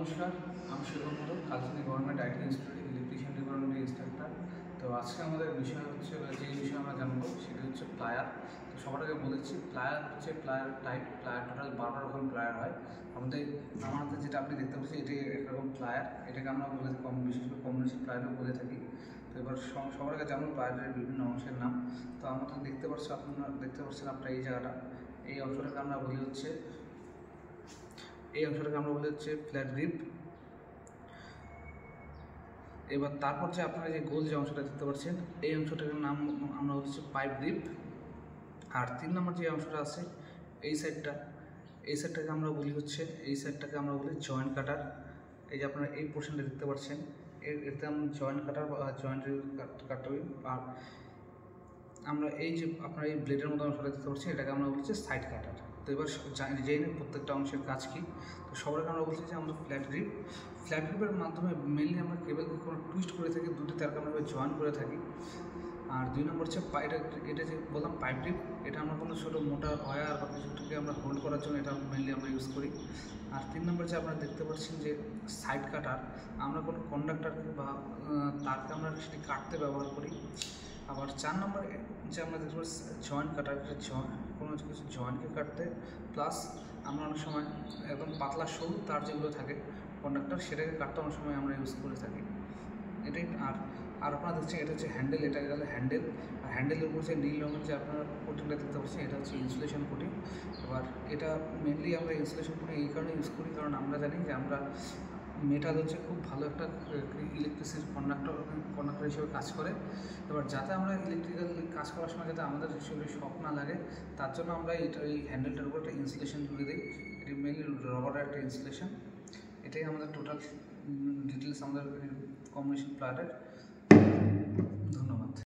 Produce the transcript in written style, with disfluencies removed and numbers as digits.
নমস্কার, আমি সুগন্ধ Kalchini government IT institute electrician ডিপার্টমেন্টের ইনস্ট্রাক্টর। তো আজকে আমাদের বিষয় হচ্ছে যে বিষয়ে আমরা জানবো সেটি হচ্ছে প্লায়ার। তো সবার আগে বলেছি প্লায়ার হচ্ছে প্লায়ার টাইপ। প্লায়ার টোটাল 12 রকম প্লায়ার হয়। আমাদের যেটা আপনি দেখতে পাচ্ছেন এটি একরকম প্লায়ার। এটাকে আমরা বলে বিশেষ করে কম্বিনেশন প্লায়ারও বলে থাকি। তো এবার সবার আগে যেমন প্লায়ারের বিভিন্ন অংশের নাম। তো আমাদের দেখতে পাচ্ছেন আপনার এই জায়গাটা, এই অংশটাকে আমরা বলি হচ্ছে ফ্ল্যাট গ্রিপ। এবার তারপর যে আপনারা যে গোল যে অংশটা দেখতে পাচ্ছেন এই অংশটার নাম আমরা হচ্ছে পাইপ গ্রিপ। আর 3 নম্বর যে অংশটা আছে এই সাইডটাকে আমরা বলি জয়েন্ট কাটার। এই যে আপনারা এই পোর্শনটা দেখতে পাচ্ছেন এতে আমরা জয়েন্ট কাটার বা জয়েন্ট কাটতে হবে। আর আমরা এই যে আপনারা এই ব্লেডের মতো অংশটা দেখতে পাচ্ছি এটাকে আমরা বলছি সাইড কাটার। তো এবার জেনে প্রত্যেকটা অংশের কাজ কী। তো সবার আগে আমরা বলছি যে আমরা ফ্ল্যাট গ্রিপের মাধ্যমে মেনলি আমরা কেবলকে কোনো টুইস্ট করে থাকি, দুটি তারকে আমরা জয়েন করে থাকি। আর 2 নম্বর হচ্ছে এটা যে বললাম পাইপ গ্রিপ, এটা আমরা কোনো ছোটো মোটা ওয়্যার বা কিছুটাকে আমরা হোল্ড করার জন্য এটা মেনলি আমরা ইউজ করি। আর 3 নম্বর যে আপনারা দেখতে পাচ্ছেন যে সাইড কাটার, আমরা কোনো কন্ডাক্টরকে বা তারকে আমরা সেটি কাটতে ব্যবহার করি। আবার 4 নম্বরে যে আমরা দেখতে পাচ্ছি জয়েন্ট কাটার, কোনো কিছু জয়েন্টকে কাটতে, প্লাস আমরা অনেক সময় একদম পাতলা সরু তার যেগুলো থাকে কন্ডাক্টর সেটাকে কাটতে অনেক সময় আমরা ইউজ করে থাকি। এটাই। আর আপনারা দেখছেন এটা হচ্ছে হ্যান্ডেল, এটা গেল হ্যান্ডেল। আর হ্যান্ডেলের উপর যে নীল রঙের যে আপনারা কোটিংটা দেখতে পাচ্ছেন এটা হচ্ছে ইনসুলেশন কোটিং। এবার এটা মেনলি আমরা ইনসুলেশন কোটিং এই কারণে ইউজ করি কারণ আমরা জানি যে আমরা মেটাল হচ্ছে খুব ভালো একটা ইলেকট্রিসিটি কন্ডাক্টর হিসেবে কাজ করে। এবার যাতে আমরা ইলেকট্রিক্যাল কাজ করার সময় যাতে আমাদের সেগুলি শক না লাগে তার জন্য আমরা এই হ্যান্ডেলটার উপর একটা ইনসুলেশন জুড়ে দিই। এটি মেনলি রবারের একটা ইনসুলেশন। এটাই আমাদের টোটাল ডিটেলস আমাদের কম্বিনেশন প্লায়ারের।